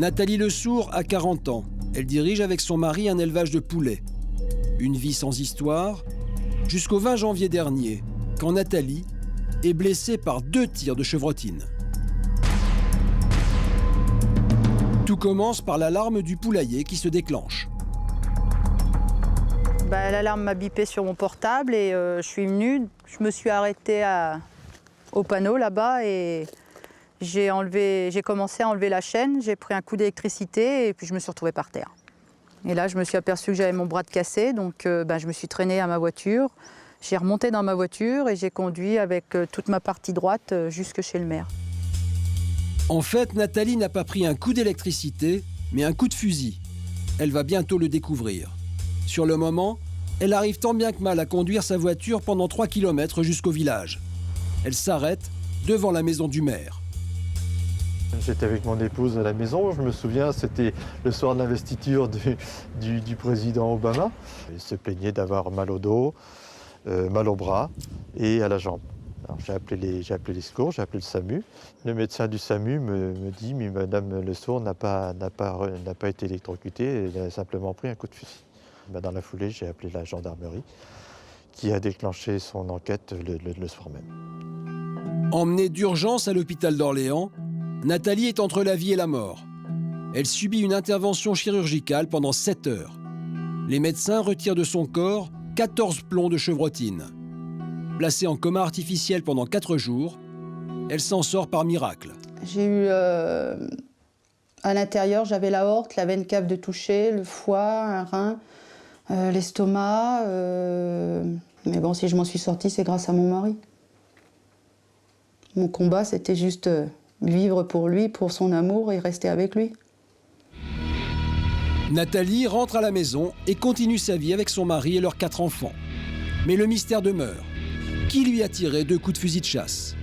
Nathalie Lesourd a 40 ans. Elle dirige avec son mari un élevage de poulets. Une vie sans histoire, jusqu'au 20 janvier dernier, quand Nathalie est blessée par 2 tirs de chevrotine. Tout commence par l'alarme du poulailler qui se déclenche. L'alarme m'a bipé sur mon portable et je suis venue. Je me suis arrêtée au panneau là-bas et j'ai commencé à enlever la chaîne. J'ai pris un coup d'électricité et puis je me suis retrouvée par terre. Et là, je me suis aperçue que j'avais mon bras de cassé, donc je me suis traînée à ma voiture. J'ai remonté dans ma voiture et j'ai conduit avec toute ma partie droite jusque chez le maire. En fait, Nathalie n'a pas pris un coup d'électricité, mais un coup de fusil. Elle va bientôt le découvrir. Sur le moment, elle arrive tant bien que mal à conduire sa voiture pendant 3 km jusqu'au village. Elle s'arrête devant la maison du maire. J'étais avec mon épouse à la maison, je me souviens, c'était le soir de l'investiture du président Obama. Il se plaignait d'avoir mal au dos, mal au bras et à la jambe. J'ai appelé les secours, j'ai appelé le SAMU. Le médecin du SAMU me dit « mais Madame Lesourd n'a pas été électrocutée, elle a simplement pris un coup de fusil ». Dans la foulée, j'ai appelé la gendarmerie qui a déclenché son enquête le soir même. Emmenée d'urgence à l'hôpital d'Orléans, Nathalie est entre la vie et la mort. Elle subit une intervention chirurgicale pendant 7 heures. Les médecins retirent de son corps 14 plombs de chevrotine. Placée en coma artificiel pendant 4 jours, elle s'en sort par miracle. J'ai eu à l'intérieur, j'avais l'aorte, la veine cave de toucher, le foie, un rein, l'estomac. Mais bon, si je m'en suis sortie, c'est grâce à mon mari. Mon combat, c'était juste vivre pour lui, pour son amour et rester avec lui. Nathalie rentre à la maison et continue sa vie avec son mari et leurs 4 enfants. Mais le mystère demeure. Qui lui a tiré 2 coups de fusil de chasse?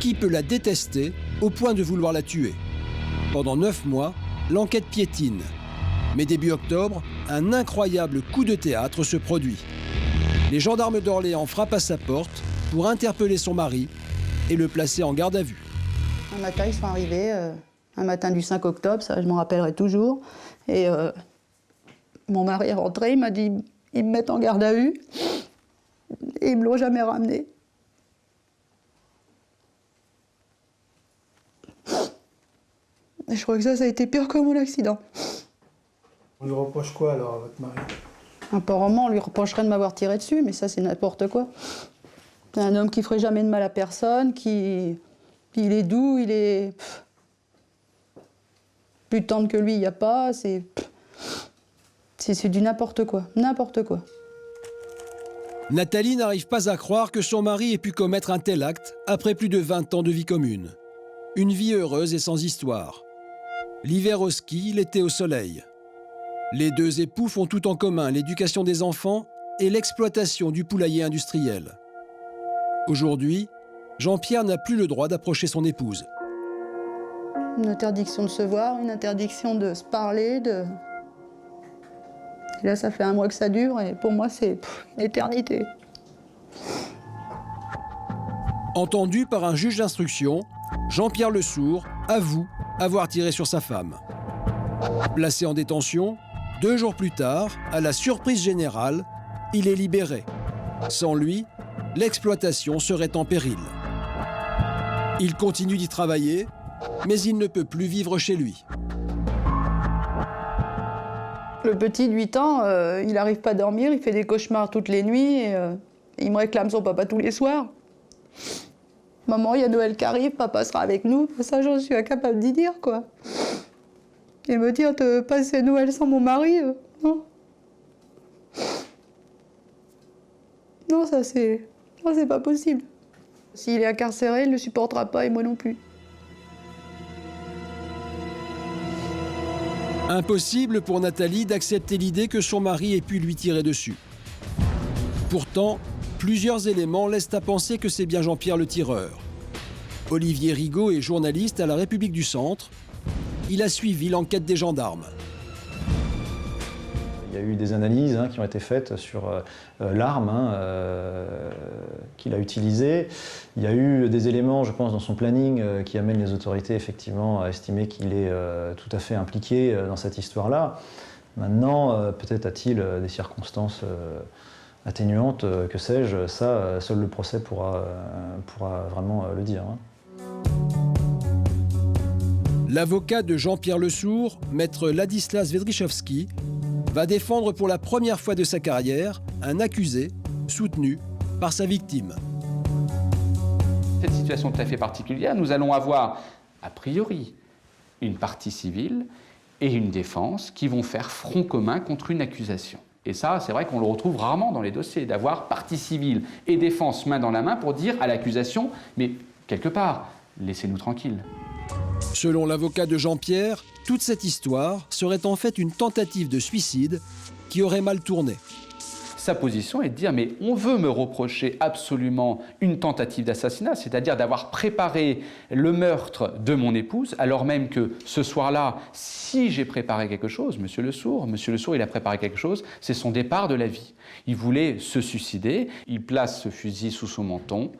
Qui peut la détester au point de vouloir la tuer? Pendant 9 mois, l'enquête piétine. Mais début octobre, un incroyable coup de théâtre se produit. Les gendarmes d'Orléans frappent à sa porte pour interpeller son mari et le placer en garde à vue. Un matin, ils sont arrivés, un matin du 5 octobre, ça je m'en rappellerai toujours. Et mon mari est rentré, il m'a dit ils me mettent en garde à vue et ils me l'ont jamais ramené. Et je crois que ça a été pire que mon accident. On lui reproche quoi alors à votre mari? Apparemment, on lui reprocherait de m'avoir tiré dessus, mais ça c'est n'importe quoi. C'est un homme qui ferait jamais de mal à personne, il est doux, il est... Plus tendre que lui, il n'y a pas, c'est du n'importe quoi, n'importe quoi. Nathalie n'arrive pas à croire que son mari ait pu commettre un tel acte après plus de 20 ans de vie commune. Une vie heureuse et sans histoire. L'hiver au ski, l'été au soleil. Les 2 époux font tout en commun, l'éducation des enfants et l'exploitation du poulailler industriel. Aujourd'hui, Jean-Pierre n'a plus le droit d'approcher son épouse. Une interdiction de se voir, une interdiction de se parler. Et là, ça fait 1 mois que ça dure et pour moi, c'est l'éternité. Entendu par un juge d'instruction, Jean-Pierre Lesourd avoue avoir tiré sur sa femme. Placé en détention, 2 jours plus tard, à la surprise générale, il est libéré. Sans lui, l'exploitation serait en péril. Il continue d'y travailler, mais il ne peut plus vivre chez lui. Le petit de 8 ans, il n'arrive pas à dormir, il fait des cauchemars toutes les nuits et il me réclame son papa tous les soirs. Maman, il y a Noël qui arrive, papa sera avec nous. Ça, j'en suis incapable d'y dire, quoi. Et me dire de passer Noël sans mon mari, non. Non, ça c'est pas possible. S'il est incarcéré, il ne le supportera pas et moi non plus. Impossible pour Nathalie d'accepter l'idée que son mari ait pu lui tirer dessus. Pourtant, plusieurs éléments laissent à penser que c'est bien Jean-Pierre le tireur. Olivier Rigaud est journaliste à La République du Centre. Il a suivi l'enquête des gendarmes. Il y a eu des analyses qui ont été faites sur l'arme qu'il a utilisée. Il y a eu des éléments, je pense, dans son planning qui amènent les autorités effectivement à estimer qu'il est tout à fait impliqué dans cette histoire-là. Maintenant, peut-être a-t-il des circonstances atténuantes, que sais-je, ça, seul le procès pourra vraiment le dire. L'avocat de Jean-Pierre Lesourd, maître Ladislas Wedrichowski, va défendre pour la première fois de sa carrière un accusé soutenu par sa victime. Cette situation tout à fait particulière, nous allons avoir, a priori, une partie civile et une défense qui vont faire front commun contre une accusation. Et ça, c'est vrai qu'on le retrouve rarement dans les dossiers, d'avoir partie civile et défense main dans la main pour dire à l'accusation « mais quelque part, laissez-nous tranquilles ». Selon l'avocat de Jean-Pierre, toute cette histoire serait en fait une tentative de suicide qui aurait mal tourné. Sa position est de dire « mais on veut me reprocher absolument une tentative d'assassinat, c'est-à-dire d'avoir préparé le meurtre de mon épouse, alors même que ce soir-là, si j'ai préparé quelque chose, Monsieur Lesourd, il a préparé quelque chose, c'est son départ de la vie. Il voulait se suicider, il place ce fusil sous son menton,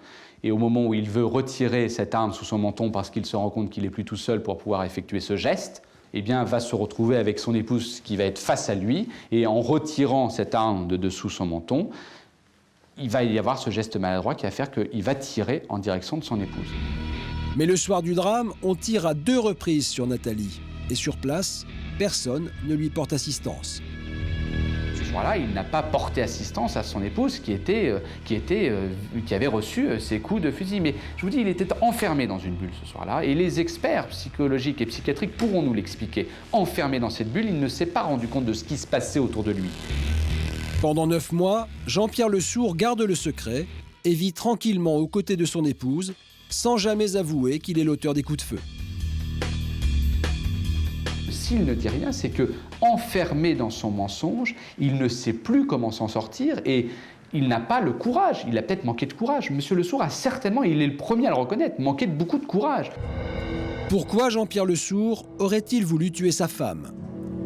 et au moment où il veut retirer cette arme sous son menton parce qu'il se rend compte qu'il n'est plus tout seul pour pouvoir effectuer ce geste, eh bien, va se retrouver avec son épouse qui va être face à lui, et en retirant cette arme de dessous son menton, il va y avoir ce geste maladroit qui va faire qu'il va tirer en direction de son épouse. Mais le soir du drame, on tire à 2 reprises sur Nathalie. Et sur place, personne ne lui porte assistance. Ce soir-là, il n'a pas porté assistance à son épouse qui avait reçu ces coups de fusil. Mais je vous dis, il était enfermé dans une bulle ce soir-là. Et les experts psychologiques et psychiatriques pourront nous l'expliquer. Enfermé dans cette bulle, il ne s'est pas rendu compte de ce qui se passait autour de lui. Pendant 9 mois, Jean-Pierre Lesourd garde le secret et vit tranquillement aux côtés de son épouse, sans jamais avouer qu'il est l'auteur des coups de feu. S'il ne dit rien, c'est que, enfermé dans son mensonge, il ne sait plus comment s'en sortir et il n'a pas le courage. Il a peut-être manqué de courage. Monsieur Lesourd a certainement, il est le premier à le reconnaître, manqué de beaucoup de courage. Pourquoi Jean-Pierre Lesourd aurait-il voulu tuer sa femme?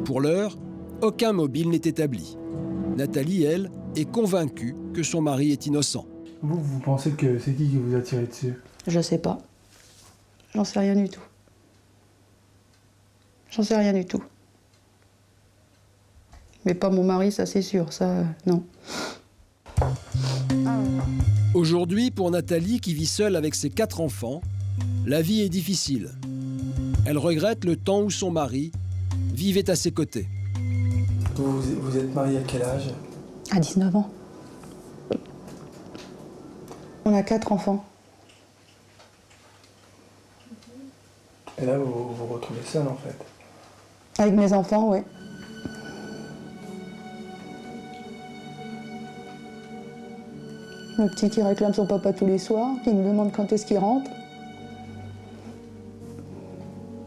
Pour l'heure, aucun mobile n'est établi. Nathalie, elle, est convaincue que son mari est innocent. Vous pensez que c'est qui vous a tiré dessus? Je sais pas. J'en sais rien du tout. J'en sais rien du tout. Mais pas mon mari, ça c'est sûr, ça, non. Aujourd'hui, pour Nathalie, qui vit seule avec ses 4 enfants, la vie est difficile. Elle regrette le temps où son mari vivait à ses côtés. Vous êtes marié à quel âge? À 19 ans. On a 4 enfants. Et là, vous vous retrouvez seul, en fait? Avec mes enfants, oui. Le petit qui réclame son papa tous les soirs, qui me demande quand est-ce qu'il rentre.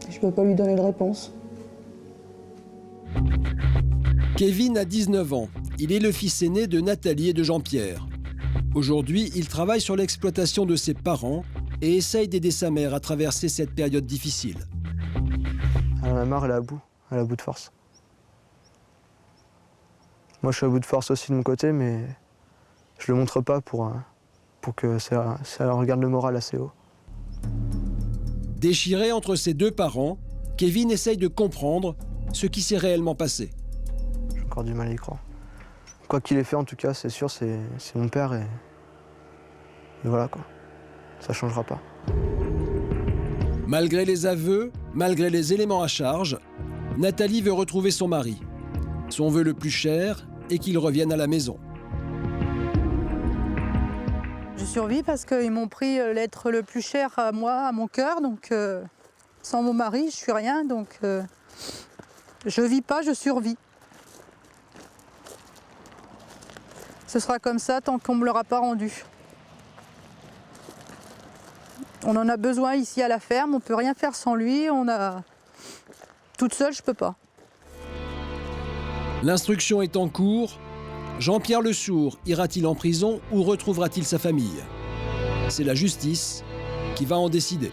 Je ne peux pas lui donner de réponse. Kevin a 19 ans. Il est le fils aîné de Nathalie et de Jean-Pierre. Aujourd'hui, il travaille sur l'exploitation de ses parents et essaye d'aider sa mère à traverser cette période difficile. Elle en a marre, elle est à bout de force. Moi, je suis à bout de force aussi de mon côté, mais je le montre pas pour que ça regarde le moral assez haut. Déchiré entre ses 2 parents, Kevin essaye de comprendre ce qui s'est réellement passé. J'ai encore du mal à y croire. Quoi qu'il ait fait, en tout cas, c'est sûr, c'est mon père et voilà quoi. Ça changera pas. Malgré les aveux, malgré les éléments à charge, Nathalie veut retrouver son mari. Son vœu le plus cher est qu'il revienne à la maison. Je survis parce qu'ils m'ont pris l'être le plus cher à moi, à mon cœur. Donc, sans mon mari, je suis rien. Donc, je vis pas, je survis. Ce sera comme ça tant qu'on ne me l'aura pas rendu. On en a besoin ici à la ferme, on ne peut rien faire sans lui. Toute seule, je ne peux pas. L'instruction est en cours. Jean-Pierre Lesourd ira-t-il en prison ou retrouvera-t-il sa famille? C'est la justice qui va en décider.